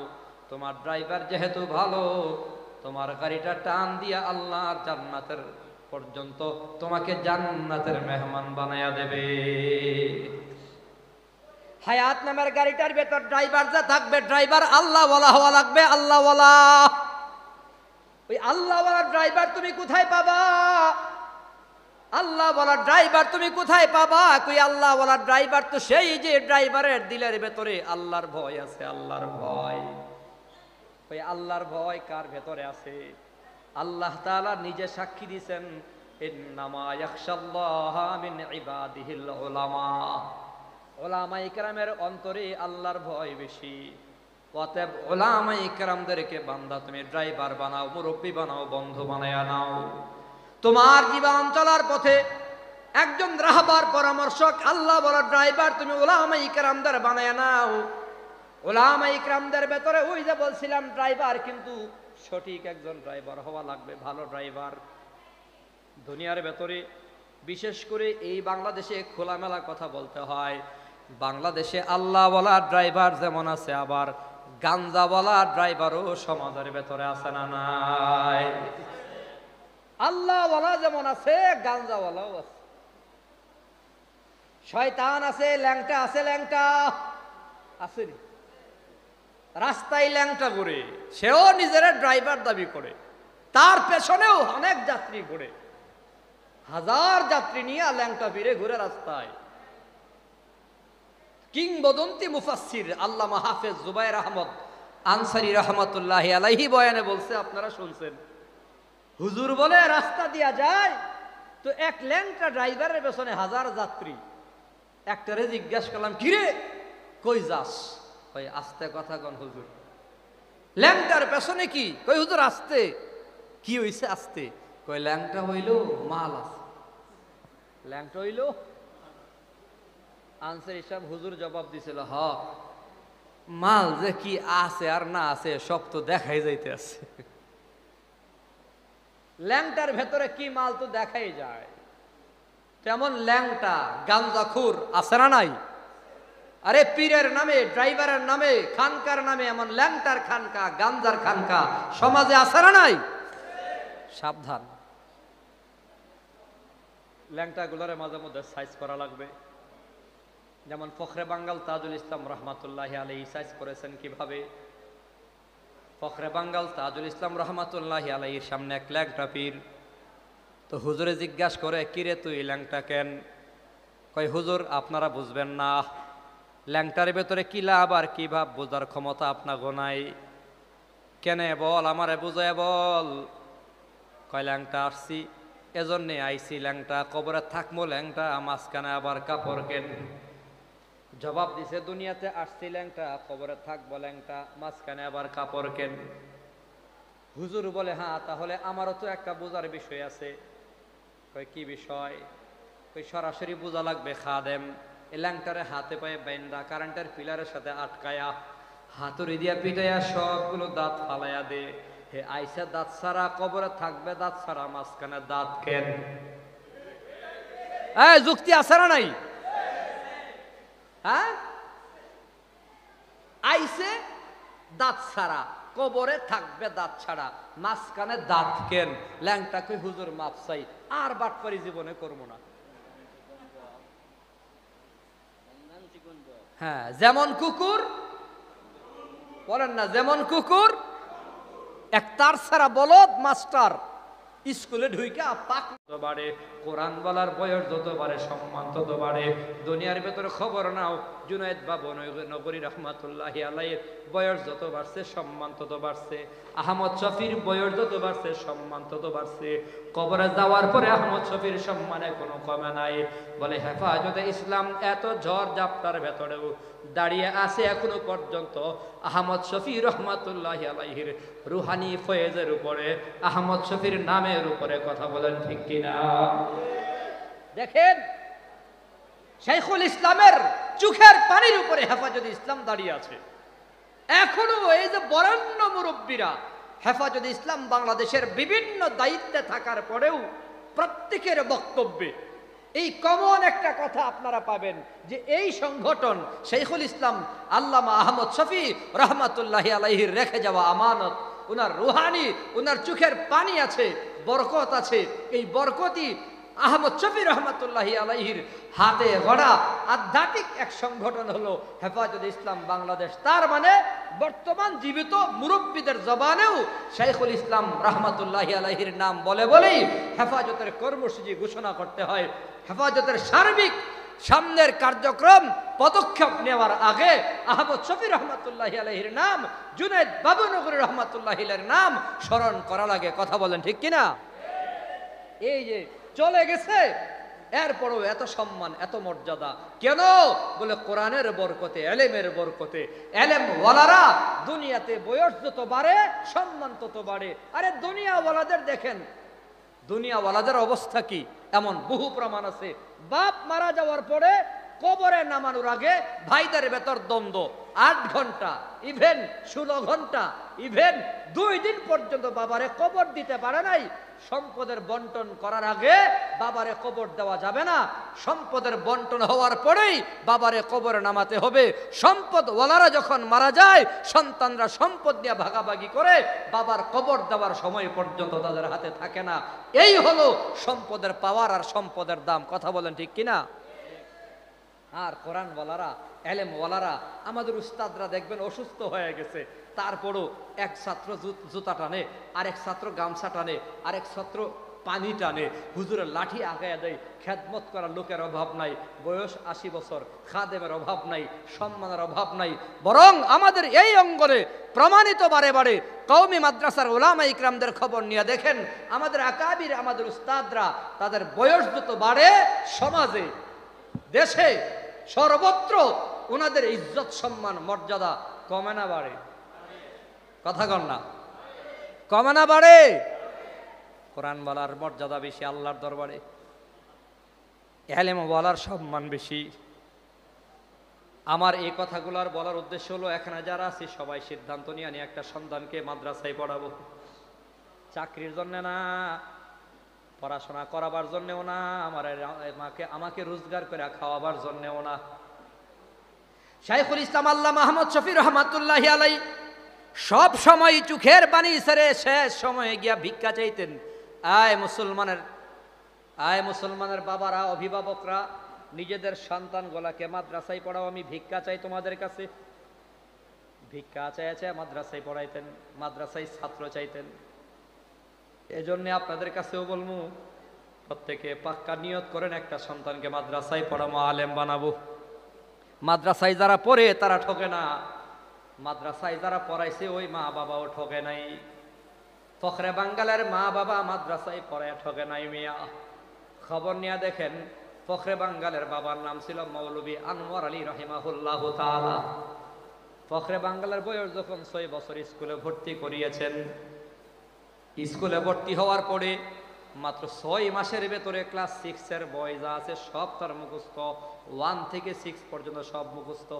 তোমার ড্রাইভার যেহেতু ভালো, তোমার গাড়িটা টান দিয়া আল্লাহর জান্নাতের পর্যন্ত তোমাকে জান্নাতের মেহমান বানায়া দেবে। হায়াত নামের গাড়িটার ভেতর ড্রাইভার যা থাকবে, ড্রাইভার আল্লাহ ওয়ালা হওয়া লাগবে, আল্লাহ ওয়ালা। ওই আল্লাহ ওয়ালা ড্রাইভার তুমি কোথায় পাবা? আল্লাহ বলা ড্রাইভার তুমি কোথায় পাবা? কই আল্লাহ বলা ড্রাইভার তো সেই যে ড্রাইভারের দিলের ভেতরে আল্লাহর ভয় আছে। আল্লাহর ভয়, ওই আল্লাহর ভয় কার ভেতরে আছে? আল্লাহ তাআলা নিজে সাক্ষী দিয়েছেন, ইন্নামা ইয়াখশাল্লাহা মিন ইবাদিহিল উলামা। উলামায়ে কেরামের অন্তরে আল্লাহর ভয় বেশি। অতএব উলামায়ে কেরামদেরকে বান্দা তুমি ড্রাইভার বানাও, মুরব্বি বানাও, বন্ধু বানায়া নাও। তোমার জীবন চলার পথে একজন রাহবার, পরামর্শক, আল্লাহ বলা ড্রাইভার তুমি উলামায়ে কেরামদের বানায়া নাও। উলামায়ে কেরামদের ভেতরে ওই যে বলছিলাম ড্রাইভার, কিন্তু সঠিক একজন ড্রাইভার হওয়া লাগবে, ভালো ড্রাইভার। দুনিয়ার ভেতরে বিশেষ করে এই বাংলাদেশে খোলামেলা কথা বলতে হয়, বাংলাদেশে আল্লাহ বলা ড্রাইভার যেমন আছে, আবার গাঞ্জাওয়ালা ড্রাইভারও সমাজের ভেতরে আছে না নাই? আল্লাহওয়ালা যেমন আছে, গাঞ্জাওয়ালাও আছে। শয়তান আছে, ল্যাংটা আছে, ল্যাংটা আছে। রাস্তায় ল্যাংটা ঘুরে, সেও নিজের ড্রাইভার দাবি করে, তার পেছনেও অনেক যাত্রী ঘুরে, হাজার যাত্রী নিয়ে ল্যাংটা ফিরে ঘুরে রাস্তায়। কিংবদন্তি মুফাসসির আল্লামা হাফেজ জুবায়ের আহমদ আনসারী রহমাতুল্লাহি আলাইহি বয়ানে বলছে, আপনারা শুনছেন, হুজুর বলে রাস্তা দিয়া যায় তো এক ল্যাংটা ড্রাইভারের পেছনে হাজার যাত্রী। একটারে জিজ্ঞাসা করলাম, কিরে কই যাস? কই আস্তে কথা কন হুজুর। ল্যাংটার পেছনে কি? কই হুজুর আস্তে। কি হইছে আস্তে? কই ল্যাংটা হইল মাল আছে। ল্যাংটা হইল আনসারী সাহেব হুজুর জবাব দিছিল, হ মাল যে কি আছে আর না আছে সব তো দেখাই যাইতে আছে। ল্যাংটার ভেতরে কি মাল তো দেখাই যায়। তেমন ল্যাংটা গাঞ্জাখুর আছে না নাই? আরে পীরের নামে, ড্রাইভারের নামে, খানকার নামে এমন ল্যাংটার খানকা, গাঞ্জার খানকা সমাজে আছে না নাই? সাবধান, ল্যাংটা গুলারে মাঝে মধ্যে সাইজ করা লাগবে। যেমন ফখরে বাঙ্গাল তাজুল ইসলাম রহমাতুল্লাহি আলাইহি সাইজ করেছেন কিভাবে? ফখরে বাঙ্গাল তাজুল ইসলাম রহমাতুল্লাহি আলাইহির সামনে এক ল্যাংটা পীর। তো হুজুরে জিজ্ঞাসা করে, কিরে তুই ল্যাংটা কেন? কয় হুজুর আপনারা বুঝবেন না, ল্যাংটার ভেতরে কি লাভ আর কি ভাব বোঝার ক্ষমতা আপনার গোনাই। কেনে বল, আমারে বুঝায় বল। কয় ল্যাংটা আসছি এজন্যে আইসি, ল্যাংটা কবরে থাকবো, ল্যাংটা মাঝখানে আবার কাপড় কেন? জবাব দিছে, দুনিয়াতে আসছি ল্যাংটা, কবরে থাকবো ল্যাংটা, মাঝখানে আবার কাপড় কেন? হুজুর বলে, হ্যাঁ তাহলে আমারও তো একটা বোঝার বিষয় আছে। কয় কি বিষয়? কই সরাসরি বোঝা লাগবে। খাদেম এই ল্যাংটারে হাতে পায়ে বাইন্দা কারেন্টের পিলারের সাথে আটকায়া হাতুড়ি দিয়া পিটাইয়া সবগুলো দাঁত ফালাইয়া দে। হে আইসা দাঁত ছাড়া কবরে থাকবে, দাঁত ছাড়া মাঝখানে দাঁত কেন? যুক্তি আছে না নাই? হ্যাঁ, আইসে দাঁত ছাড়া, কবরে থাকবে দাঁত ছাড়া, মাঝখানে দাঁত কেন? ল্যাংটাকে হুজুর মাপ চাই, আর বাটপারি জীবনে করবো না। হ্যাঁ, যেমন কুকুর বলেন না, যেমন কুকুর এক তার ছাড়া বলদ মাস্টার স্কুলে ঢুইকা পাক বাড়ে, কোরআন বলার বয়স যত বাড়ে সম্মান তত বাড়ে। দুনিয়ার ভেতরে খবর নাও, জুনায়েদ বাবু নগরী রহমাতুল্লাহি আলাইহির বয়স যত বাড়ছে সম্মান তত বাড়ছে। আহমদ শফির বয়স যত বাড়ছে সম্মান তত বাড়ছে। কবরে যাওয়ার পরে আহমদ শফির সম্মানে কোনো কমে নাই। বলে হেফাজতে ইসলাম এত ঝড় ঝাপটার ভেতরেও দাঁড়িয়ে আছে এখনো পর্যন্ত আহমদ শফি রহমাতুল্লাহি আলাইহির রুহানি ফয়েজের উপরে, আহমদ শফির নামের উপরে। কথা বলেন ঠিক কিনা? দেখেন, শাইখুল ইসলামের চোখের পানির উপরে হেফাজতে ইসলাম দাঁড়িয়ে আছে এখনো। এই যে বরেণ্য মুরব্বীরা হেফাজতে ইসলাম বাংলাদেশের বিভিন্ন দায়িত্বে থাকার পরেও প্রত্যেকের বক্তব্যে এই কমন একটা কথা আপনারা পাবেন যে এই সংগঠন শাইখুল ইসলাম আল্লামা আহমদ শফি রহমাতুল্লাহি আলাইহির রেখে যাওয়া আমানত, উনার রুহানি, উনার চোখের পানি আছে, বরকত আছে। এই বরকতই আহমদ শফি রহমাতুল্লাহি আলাইহির হাতে গড়া আধ্যাত্মিক এক সংগঠন হলো হেফাজতে ইসলাম বাংলাদেশ। তার মানে বর্তমান জীবিত মুরব্বীদের জবানেও শাইখুল ইসলাম রহমাতুল্লাহি আলাইহির নাম বলে বলেই হেফাজতের কর্মসূচি ঘোষণা করতে হয়। হেফাজতের সার্বিক সামনের কার্যক্রম পদক্ষেপ নেওয়ার আগে আহমদ শফি রহমাতুল্লাহি আলাইহির নাম, জুনায়েদ বাবু নগরী রহমাতুল্লাহি আলাইহির নাম স্মরণ করা লাগে। কথা বলেন ঠিক কিনা? এই যে চলে গেছে, এরপরও এত সম্মান, এত মর্যাদা কেন? বলে কোরআনের বরকতে, এলেমের বরকতে। এলেম ওয়ালারা দুনিয়াতে বয়স যত বাড়ে সম্মান তত বাড়ে। আরে দুনিয়াওয়ালাদের দেখেন, দুনিয়াওয়ালাদের অবস্থা কি? এমন বহু প্রমাণ আছে। বাপ মারা যাওয়ার পরে কবরে নামানোর আগে ভাইদের ভেতর দ্বন্দ্ব, 8 ঘন্টা, ইভেন 16 ঘন্টা, ইভেন 2 দিন পর্যন্ত বাবারে কবর দিতে পারে নাই। সম্পদের বন্টন করার আগে বাবারে কবর দেওয়া যাবে না, সম্পদের বন্টন হওয়ার পরেই বাবারে কবরে নামাতে হবে। সম্পদ ওয়ালারা যখন মারা যায়, সন্তানরা সম্পদ নিয়ে ভাগাভাগি করে, বাবার কবর দেওয়ার সময় পর্যন্ত তাদের হাতে থাকে না। এই হলো সম্পদের পাওয়ার আর সম্পদের দাম। কথা বলেন ঠিক কিনা? আর কোরআন ওয়ালারা, এলেম ওয়ালারা, আমাদের উস্তাদরা দেখবেন অসুস্থ হয়ে গেছে, তারপরও এক ছাত্র জুতা টানে, আরেক ছাত্র গামছা টানে, আরেক ছাত্র পানি টানে, হুজুরের লাঠি আগায় দেয়। খেদমত করার লোকের অভাব নাই, বয়স 80 বছর, খাদেমের অভাব নাই, সম্মানের অভাব নাই। বরং আমাদের এই অঙ্গনে প্রমাণিত বারে বারে কওমি মাদ্রাসার উলামা ইকরামদের খবর নিয়ে দেখেন, আমাদের আকাবির, আমাদের উস্তাদরা, তাদের বয়স যত বাড়ে, সমাজে, দেশে, সর্বত্র ওনাদের ইজ্জত, সম্মান, মর্যাদা কমে না বাড়ে? কথা কন না, কমে না বাড়ে? কোরআন ওয়ালার মর্যাদা বেশি আল্লাহর দরবারে, ইলম ওয়ালার সম্মান বেশি। আমার এই কথাগুলোর বলার উদ্দেশ্য হলো, এখানে যারা আছি সবাই সিদ্ধান্ত নিয়ে আমি একটা সন্তানকে মাদ্রাসায় পড়াবো। চাকরির জন্য না, পড়াশোনা করাবার জন্যও না, আমাকে রোজগার করে খাওয়াবার জন্যও না। শাইখুল ইসলাম আল্লামা আহমদ শফি রহমাতুল্লাহি আলাইহি সব সময় চোখের পানি ছেড়ে শেষ সময়ে গিয়া ভিক্ষা চাইতেন। আয় মুসলমানের বাবারা, অভিভাবকরা, নিজেদের সন্তানগুলাকে মাদ্রাসায় পড়াও, আমি ভিক্ষা চাই তোমাদের কাছে। ভিক্ষা চাইছে, মাদ্রাসায় পড়াইতেন, মাদ্রাসায় ছাত্র চাইতেন। এজন্য আপনাদের কাছেও বলবো, প্রত্যেকে পাক্কা নিয়ত করেন একটা সন্তানকে মাদ্রাসায় পড়াবো, আলেম বানাবো। মাদ্রাসায় যারা পড়ে তারা ঠকে না, মাদ্রাসায় যারা পড়াইছে ওই মা বাবাও ঠকে নাই। ফখরে বাঙ্গালের মা বাবা মাদ্রাসায় পড়ায় ঠকে নাই মিয়া। খবর নিয়ে দেখেন, ফখরে বাঙ্গালের বাবার নাম ছিল মৌলভী আনোয়ার আলী রাহিমাহুল্লাহু তাআলা। ফখরে বাঙ্গালের বয়স যখন 6 বছর, স্কুলে ভর্তি করিয়েছেন। স্কুলে ভর্তি হওয়ার পরে মাত্র 6 মাসের ভেতরে ক্লাস 6 এর বই যা আছে সব তার মুখস্থ, 1 থেকে 6 পর্যন্ত সব মুখস্থ।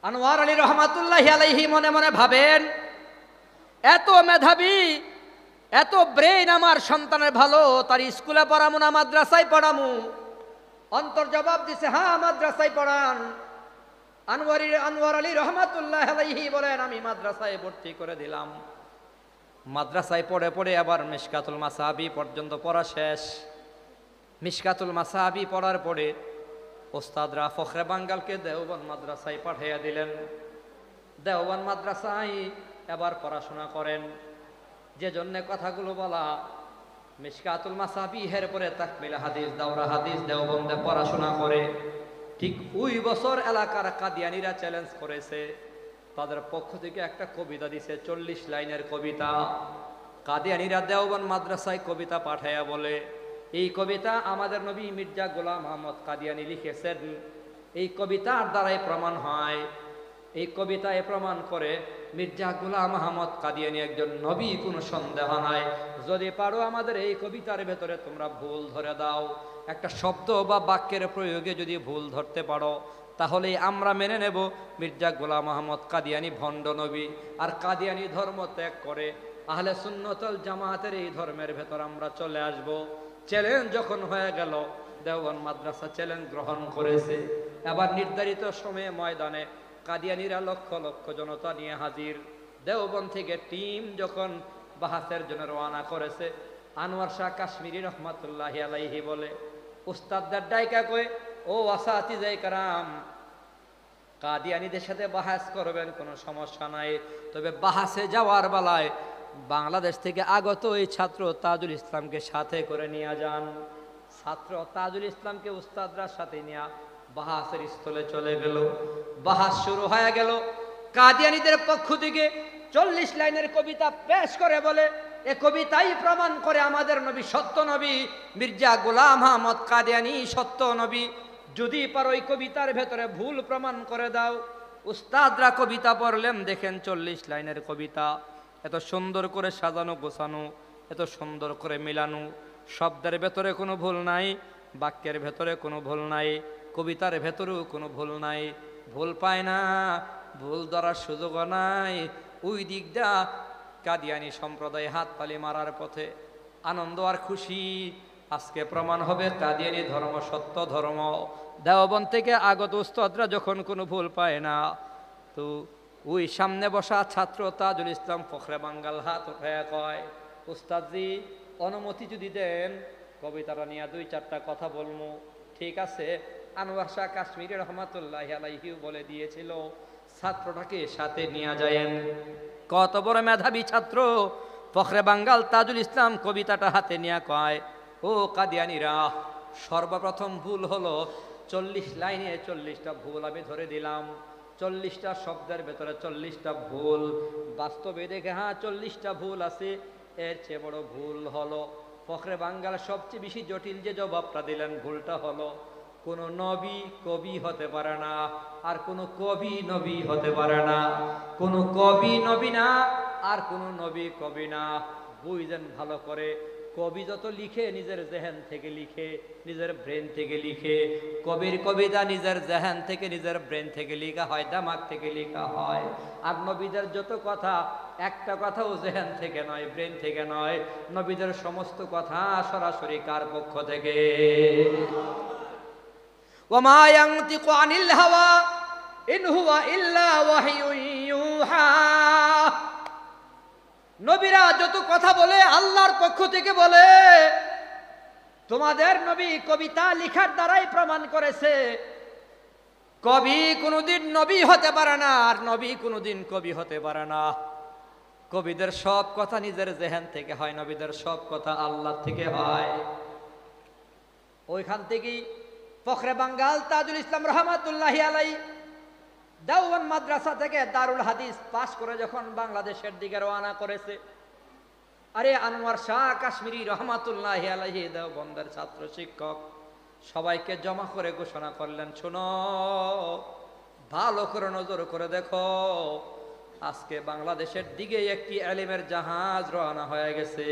আনোয়ার আলী রহমাতুল্লাহি আলাইহি মনে মনে ভাবেন, এত মেধাবী, এত ব্রেইন আমার সন্তানের ভালো, তার স্কুলে পড়ামু না মাদ্রাসায় পড়ামু? অন্তর জবাব দিছে, হ্যাঁ মাদ্রাসায় পড়ান। আনোয়ার আলী রহমাতুল্লাহি আলাইহি বলেন, আমি মাদ্রাসায় ভর্তি করে দিলাম। মাদ্রাসায় পড়ে পড়ে আবার মিশকাতুল মাসাবি পর্যন্ত পড়া শেষ। মিশকাতুল মাসাবি পড়ার পরে ওস্তাদরা ফখরে বাঙ্গালকে দেওবন্দ মাদ্রাসায় পাঠিয়ে দিলেন। দেওবন্দ মাদ্রাসায় এবার পড়াশোনা করেন। যে জন্য কথাগুলো বলা, মিশকাতুল মাসাবি এর পরে তাকমিল হাদিস, দাওরা হাদিস দেওবন্দে পড়াশোনা করে। ঠিক ওই বছর এলাকার কাদিয়ানিরা চ্যালেঞ্জ করেছে, তাদের পক্ষ থেকে একটা কবিতা দিছে, 40 লাইনের কবিতা। কাদিয়ানিরা দেওবন্দ মাদ্রাসায় কবিতা পাঠাইয়া বলে, এই কবিতা আমাদের নবী মির্জা গোলাম আহমদ কাদিয়ানি লিখেছেন। এই কবিতার দ্বারাই প্রমাণ হয়, এই কবিতায় প্রমাণ করে মির্জা গোলাম আহমদ কাদিয়ানি একজন নবী, কোনো সন্দেহ নাই। যদি পারো আমাদের এই কবিতার ভেতরে তোমরা ভুল ধরে দাও, একটা শব্দ বা বাক্যের প্রয়োগে যদি ভুল ধরতে পারো, তাহলে আমরা মেনে নেব মির্জা গোলাম আহমদ কাদিয়ানি ভণ্ড নবী, আর কাদিয়ানি ধর্ম ত্যাগ করে আহলে সুন্নতুল জামাতের এই ধর্মের ভেতর আমরা চলে আসব। চ্যালেঞ্জ যখন হয়ে গেল, দেওবন্দ মাদ্রাসা চ্যালেঞ্জ গ্রহণ করেছে। এবার নির্ধারিত সময়ে ময়দানে কাদিয়ানিরা লক্ষ লক্ষ জনতা নিয়ে হাজির। দেওবন্দ থেকে টিম যখন বাহাসের জন্য রওনা করেছে, আনোয়ার শাহ কাশ্মীরি রহমাতুল্লাহি আলাইহি বলে, উস্তাদদের ডাইকা কই, ও আসাতিজায়ে কেরাম, কাদিয়ানীদের সাথে বাহাস করবেন, কোনো সমস্যা নাই, তবে বাহাসে যাওয়ার বেলায় বাংলাদেশ থেকে আগত এই ছাত্র তাজুল ইসলামকে সাথে করে নিয়ে যান। ছাত্র তাজুল ইসলামকে উস্তাদরা সাথে নিয়ে বাহাসের স্থলে চলে গেল। বাহাস শুরু হয়ে গেল। কাদিয়ানীদের পক্ষ থেকে 40 লাইনের কবিতা পেশ করে বলে, এ কবিতাই প্রমাণ করে আমাদের নবী সত্য নবী, মির্জা গোলাম আহমদ কাদিয়ানি সত্য নবী। যদি পারো এই কবিতার ভেতরে ভুল প্রমাণ করে দাও। উস্তাদরা কবিতা পড়লেন, দেখেন 40 লাইনের কবিতা, এত সুন্দর করে সাজানো গোছানো, এত সুন্দর করে মিলানো, শব্দের ভেতরে কোনো ভুল নাই। বাক্যের ভেতরে কোনো ভুল নাই, কবিতার ভেতরেও কোনো ভুল নাই, ভুল পায় না, ভুল ধরার সুযোগও নাই। ওই দিকটা কাদিয়ানি সম্প্রদায় হাততালি মারার পথে আনন্দ আর খুশি। আজকে প্রমাণ হবে কাদিয়ানি ধর্ম সত্য ধর্ম। দেওবন্দ থেকে আগত উস্তাদরা যখন কোনো ভুল পায় না, তো ওই সামনে বসা ছাত্র তাজুল ইসলাম ফখরে বাঙ্গাল হাত উঠায় কয়, উস্তাদজি অনুমতি যদি দেন কবিতাটা নিয়ে 2-4টা কথা বলবো। ঠিক আছে। আনোয়ার শাহ কাশ্মীরি রহমাতুল্লাহি আলাইহিও বলে দিয়েছিল ছাত্রটাকে সাথে নিয়ে যায়েন। কত বড় মেধাবী ছাত্র! ফখরে বাঙ্গাল তাজুল ইসলাম কবিতাটা হাতে নিয়ে কয়, ও কাদিয়ানিরা, সর্বপ্রথম ভুল হলো 40 লাইনে 40টা ভুল আমি ধরে দিলাম। 40টা শব্দের ভেতরে 40টা ভুল। বাস্তবে দেখে হ্যাঁ 40টা ভুল আছে। এর চেয়ে বড় ভুল হলো ফখরে বাঙ্গাল সবচেয়ে বেশি জটিল যে জবাবটা দিলেন, ভুলটা হলো কোনো নবী কবি হতে পারে না, আর কোনো কবি নবী হতে পারে না। কোনো কবি নবী না, আর কোনো নবী কবি না। বুঝলেন ভালো করে? কবি যত লিখে নিজের জেহেন থেকে লিখে, নিজের ব্রেন থেকে লিখে। কবির কবিতা নিজের জেহেন থেকে, নিজের ব্রেন থেকে লেখা হয়, দিমাগ থেকে লেখা হয়। আর নবীদের যত কথা, একটা কথাও জেহেন থেকে নয়, ব্রেন থেকে নয়। নবীদের সমস্ত কথা সরাসরি কার পক্ষ থেকে? ওয়ামা ইয়ানতিকু আনিল হাওয়া ইন হুয়া ইল্লা ওয়াহয়ুন ইউহা। নবীরা যত কথা বলে আল্লাহর পক্ষ থেকে বলে। তোমাদের নবী কবিতা লিখার দ্বারাই প্রমাণ করেছে কবি কোনোদিন নবী হতে পারে না, আর নবী কোনোদিন কবি হতে পারে না। কবিদের সব কথা নিজের জেহেন থেকে হয়, নবীদের সব কথা আল্লাহ থেকে হয়। ওইখান থেকেই ফখরে বাঙ্গাল তাজুল ইসলাম রহমাতুল্লাহি আলাইহি দেওবন্দ মাদ্রাসা থেকে দারুল হাদিস পাশ করে যখন বাংলাদেশের দিকে রওনা করেছে, আরে আনোয়ার শাহ কাশ্মীরি রহমাতুল্লাহি আলাইহি দেওবন্দের ছাত্র শিক্ষক সবাইকে জমা করে ঘোষণা করলেন, শোনো, ভালো করে নজর করে দেখো, আজকে বাংলাদেশের দিকে একটি এলিমের জাহাজ রওনা হয়ে গেছে।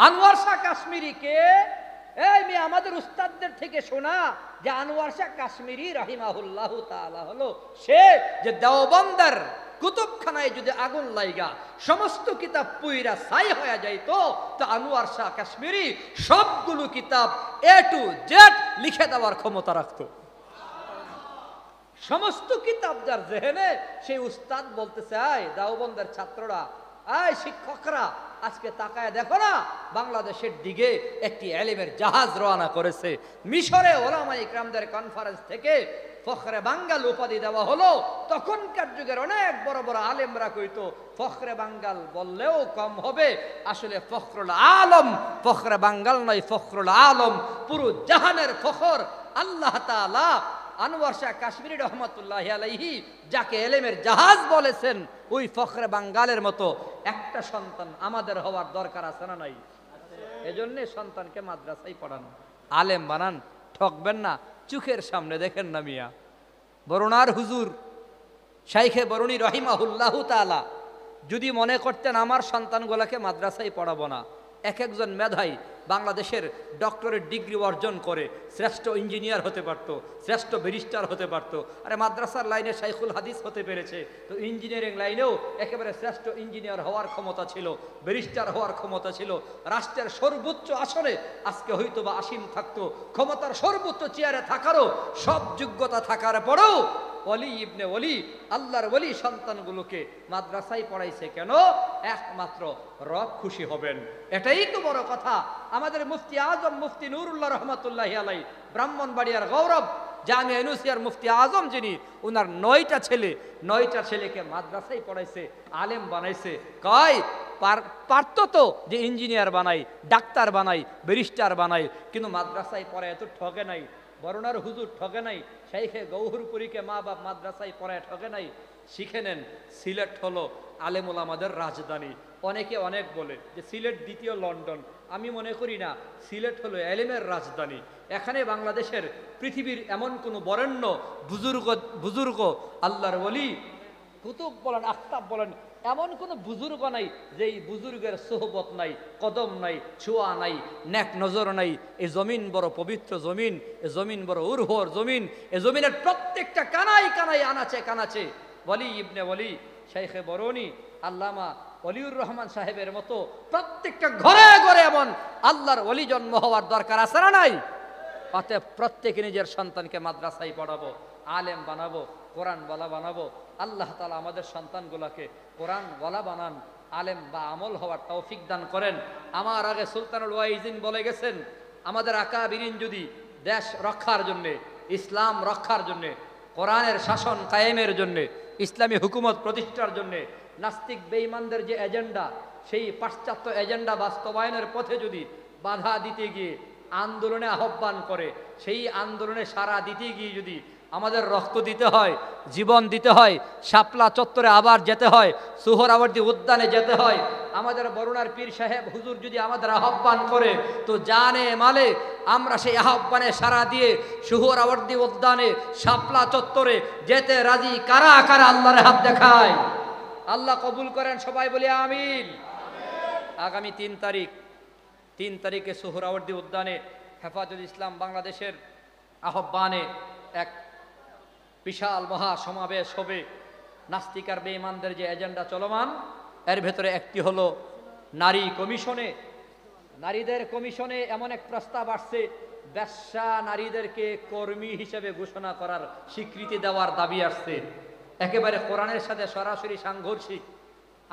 আনোয়ার শাহ কাশ্মীরিকে আমাদের উস্তাদদের থেকে শোনা যে আনোয়ার শাহ কাশ্মীরি রাহিমাহুল্লাহ তাআলা হলো সে যে দেওবন্দের কুতুবখানায় যদি আগুন লাইগা সমস্ত কিতাব পুইরা ছাই হয়ে যাইতো, তো আনোয়ার শাহ কাশ্মীরি সবগুলো কিতাব A to Z লিখে দেওয়ার ক্ষমতা রাখতো। সমস্ত কিতাব যার জেহেনে, সেই উস্তাদ বলতেছে, আয় দেওবন্দের ছাত্ররা, আয় শিক্ষকরা, আজকে তাকায় দেখো না, বাংলাদেশের দিকে একটি এলিমের জাহাজ রওনা করেছে। মিশরে ওলামা ইকরামদের কনফারেন্স থেকে ফখরে বাঙ্গাল উপাধি দেওয়া হলো। তখনকার যুগের অনেক বড় বড় আলেমরা কইতো ফখরে বাঙ্গাল বললেও কম হবে, আসলে ফখরুল আলম, ফখরে বাঙ্গাল নয়, ফখরুল আলম, পুরো জাহানের ফখর আল্লাহ তাআলা আনোয়ার শাহ কাশ্মীরি রহমাতুল্লাহি আলাইহি যাকে এলেমের জাহাজ বলেছেন, ওই ফখরে বাঙ্গালের মতো একটা সন্তান আমাদের হওয়ার দরকার আছে না নাই? এজন্য সন্তানকে মাদ্রাসায় পড়ান, আলেম বানান, ঠকবেন না। চোখের সামনে দেখেন না মিয়া, বরুণার হুজুর শাইখে বরুণী রহিমাহুল্লাহ তাআলা যদি মনে করতেন আমার সন্তানগুলোকে মাদ্রাসায় পড়াবো না, এক একজন মেধাই বাংলাদেশের ডক্টরেট ডিগ্রি অর্জন করে শ্রেষ্ঠ ইঞ্জিনিয়ার হতে পারত, শ্রেষ্ঠ ব্যারিস্টার হতে পারত। আরে মাদ্রাসার লাইনে শাইখুল হাদিস হতে পেরেছে, তো ইঞ্জিনিয়ারিং লাইনেও একেবারে শ্রেষ্ঠ ইঞ্জিনিয়ার হওয়ার ক্ষমতা ছিল, ব্যারিস্টার হওয়ার ক্ষমতা ছিল। রাষ্ট্রের সর্বোচ্চ আসনে আজকে হয়তো বা আসীন থাকতো, ক্ষমতার সর্বোচ্চ চেয়ারে থাকারও সব যোগ্যতা থাকার পরেও ওলি ইবনে ওলি, আল্লাহর ওলি সন্তানগুলোকে মাদ্রাসায় পড়াইছে কেন? একমাত্র রব খুশি হবেন, এটাই তো বড় কথা। আমাদের মুফতি আজম মুফতি নুরুল্লাহ রহমাতুল্লাহি আলাইহি, ব্রাহ্মণবাড়িয়ার গৌরব, জামিয়া ইউনুসিয়ার মুফতি আজম যিনি, ওনার 9টা ছেলে, 9টা ছেলেকে মাদ্রাসায় পড়াইছে, আলেম বানাইছে। কয় পারতো তো যে ইঞ্জিনিয়ার বানাই, ডাক্তার বানাই, ব্যারিস্টার বানাই, কিন্তু মাদ্রাসায় পড়ায় তো ঠকে নাই। বরুণার হুজুর ঠকে নাই, শাইখে গৌহরপুরীকে মা বাপ মাদ্রাসায় পড়ায় ঠকে নাই। শিখে নেন, সিলেট হলো আলেম ওলামাদের রাজধানী। অনেকে অনেক বলে যে সিলেট দ্বিতীয় লন্ডন, আমি মনে করি না, সিলেট হলো এলেমের রাজধানী। এখানে বাংলাদেশের পৃথিবীর এমন কোনো বরেণ্য বুজুর্গ আল্লাহর ওলি, কুতুব বলেন, আখতাব বলেন, এমন কোনো বুজুর্গ নাই যে এই বুজুর্গের সোহবত নাই, কদম নাই, ছোঁয়া নাই, নেক নজর নাই। এই জমিন বড় পবিত্র জমিন, এ জমিন বড় উর্বর জমিন, এ জমিনের প্রত্যেকটা কানাই কানাই আনাচে কানাচে ওয়ালি ইবনে ওয়ালি শাইখে বরনি আল্লামা ওলিউর রহমান সাহেবের মতো প্রত্যেকটা ঘরে ঘরে এমন আল্লাহর ওলি জন্ম হওয়ার দরকার আছে না নাই? অতএব প্রত্যেকে নিজের সন্তানকে মাদ্রাসায় পড়াবো, আলেম বানাবো, কোরআন ওয়ালা বানাবো। আল্লাহ তাআলা আমাদের সন্তানগুলোকে কোরআন ওয়ালা বানান, আলেম বা আমল হওয়ার তৌফিক দান করেন। আমার আগে সুলতানুল ওয়াইজিন বলে গেছেন, আমাদের আকাবিরিন যদি দেশ রক্ষার জন্যে, ইসলাম রক্ষার জন্যে, কোরআনের শাসন কায়েমের জন্যে, ইসলামী হুকুমত প্রতিষ্ঠার জন্যে নাস্তিক বেঈমানদের যে এজেন্ডা, সেই পাশ্চাত্য এজেন্ডা বাস্তবায়নের পথে যদি বাধা দিতে গিয়ে আন্দোলনে আহ্বান করে, সেই আন্দোলনে সাড়া দিতে গিয়ে যদি আমাদের রক্ত দিতে হয়, জীবন দিতে হয়, শাপলা চত্বরে আবার যেতে হয়, সুহরাওয়ার্দী উদ্যানে যেতে হয়, আমাদের বরুণার পীর সাহেব হুজুর যদি আমাদের আহ্বান করে, তো জানে মালে আমরা সেই আহ্বানে সাড়া দিয়ে সুহরাওয়ার্দী উদ্যানে, শাপলা চত্বরে যেতে রাজি। কারা কারা আল্লাহর হাত দেখায়? আল্লাহ কবুল করেন, সবাই বলি আমিন। আগামী 3 তারিখে সুহরাওয়ার্দী উদ্যানে হেফাজত ইসলাম বাংলাদেশের আহ্বানে এক বিশাল মহা সমাবেশ হবে। নাস্তিক আর বেঈমানদের যে এজেন্ডা চলমান, এর ভেতরে একটি হলো নারী কমিশনে, নারীদের কমিশনে এমন এক প্রস্তাব আসছে, বেশ্যা নারীদেরকে কর্মী হিসেবে ঘোষণা করার, স্বীকৃতি দেওয়ার দাবি আসছে। একেবারে কোরআনের সাথে সরাসরি সাংঘর্ষিক।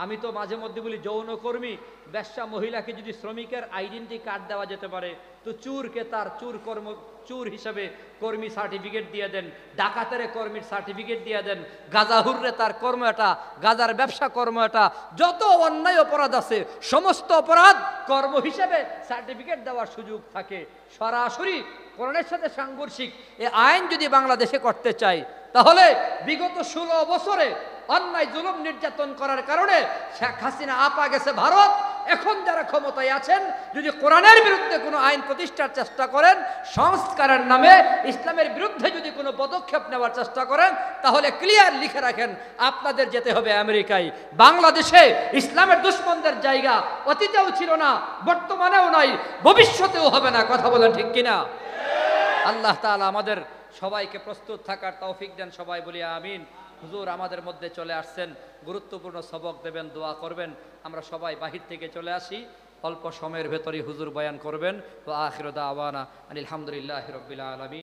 আমি তো মাঝে মধ্যে বলি, যৌনকর্মী বেশ্যা মহিলাকে যদি শ্রমিকের আইডেন্টি কার্ড দেওয়া যেতে পারে, তো চুরকে তার চুর হিসাবে কর্মী সার্টিফিকেট দিয়ে দেন, ডাকাতের কর্মীর সার্টিফিকেট দিয়ে দেন, গাজাহুররে তার কর্ম এটা, গাজার ব্যবসা কর্ম এটা, যত অন্যায় অপরাধ আছে সমস্ত অপরাধ কর্ম হিসেবে সার্টিফিকেট দেওয়ার সুযোগ থাকে। সরাসরি কোরআনের সাথে সাংঘর্ষিক এ আইন যদি বাংলাদেশে করতে চাই, তাহলে বিগত 16 বছরে অন্যায় জুলুম নির্যাতন করার কারণে শেখ হাসিনা আপা গেছে ভারত। এখন যারা ক্ষমতায় আছেন, যদি কোরআনের বিরুদ্ধে কোনো আইন প্রতিষ্ঠার চেষ্টা করেন, সংস্কারের নামে ইসলামের বিরুদ্ধে যদি কোনো পদক্ষেপ নেওয়ার চেষ্টা করেন, তাহলে ক্লিয়ার লিখে রাখেন, আপনাদের যেতে হবে আমেরিকায়। বাংলাদেশে ইসলামের দুশমনদের জায়গা অতীতেও ছিল না, বর্তমানেও নাই, ভবিষ্যতেও হবে না। কথা বলেন ঠিক কিনা? আল্লাহ তাআলা আমাদের সবাইকে প্রস্তুত থাকার তৌফিক দেন, সবাই বলি আমিন। হুজুর আমাদের মধ্যে চলে আসছেন, গুরুত্বপূর্ণ সবক দেবেন, দোয়া করবেন। আমরা সবাই বাহির থেকে চলে আসি, অল্প সময়ের ভেতরেই হুজুর বয়ান করবেন। ওয়া আখিরু দাওয়ানা আলহামদুলিল্লাহি রাব্বিল আলামিন।